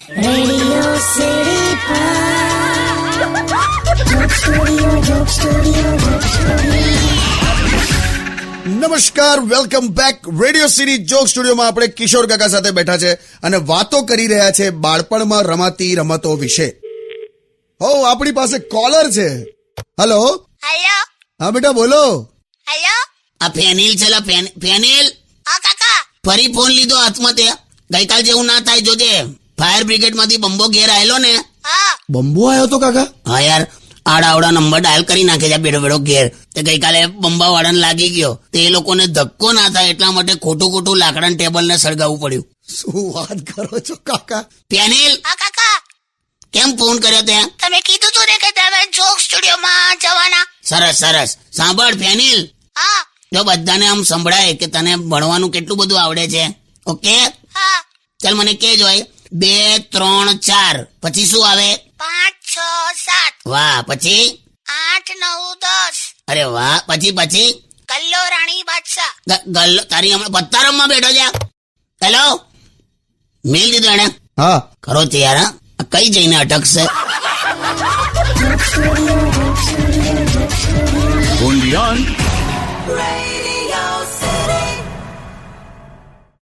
Radio city નમસ્કાર, welcome back. Radio city joke સ્ટુડિયોમાં આપણે કિશોર કાકા સાથે બેઠા છે અને વાતો કરી રહ્યા છે બાળપણમાં રમાતી રમતો વિશે. હો, આપણી પાસે કોલર છે. હેલો. હેલો. હા બેટા, બોલો. હેલો. આ ફેનિલ છે લા, ફેનિલ. હા કાકા. ફરી ફોન લીધો હાથમાં તે. ગઈકાલ જેવું ના થાય જોજે. ફાયર બ્રિગેડ માંથી બંબો ઘેર આવેલો ને. હા. બંબો આવ્યો તો કાકા? હા યાર, આડા નંબર ડાયલ કરી નાખે છે બેડો બેડો ઘેર. તે ગઈકાલે બંબા વાળાને લાગી ગયો. તે એ લોકોને ધક્કો ના થાય એટલા માટે ખોટું લાકડાના ટેબલ ને સળગાવવું પડ્યું. શું વાત કરો છો કાકા? ફેનિલ, હા કાકા. કેમ ફોન કર્યો તે? તમે કીધું તું ને કે તમે જોક સ્ટુડિયોમાં જવાના. સરસ. સાંભળ ફેનિલ, હા. જો બધાને આમ સંભળાય કે તને ભણવાનું કેટલું બધું આવડે છે. ઓકે, હા. ચાલ મને કે જોય 2, 3, 4 પછી શું આવે? 5, 6, 7. વાહ. પછી? 8, 9, 10. અરે વાહ. પછી ગલ્લો રાણી બાદશાહ. ગલ્લો તારી હમણાં પત્તા રમવા બેઠો છે. હેલો, મેલ દીધો એને. હા, ખરો છે યાર. હા, આ કઈ જઈને અટકશે? only on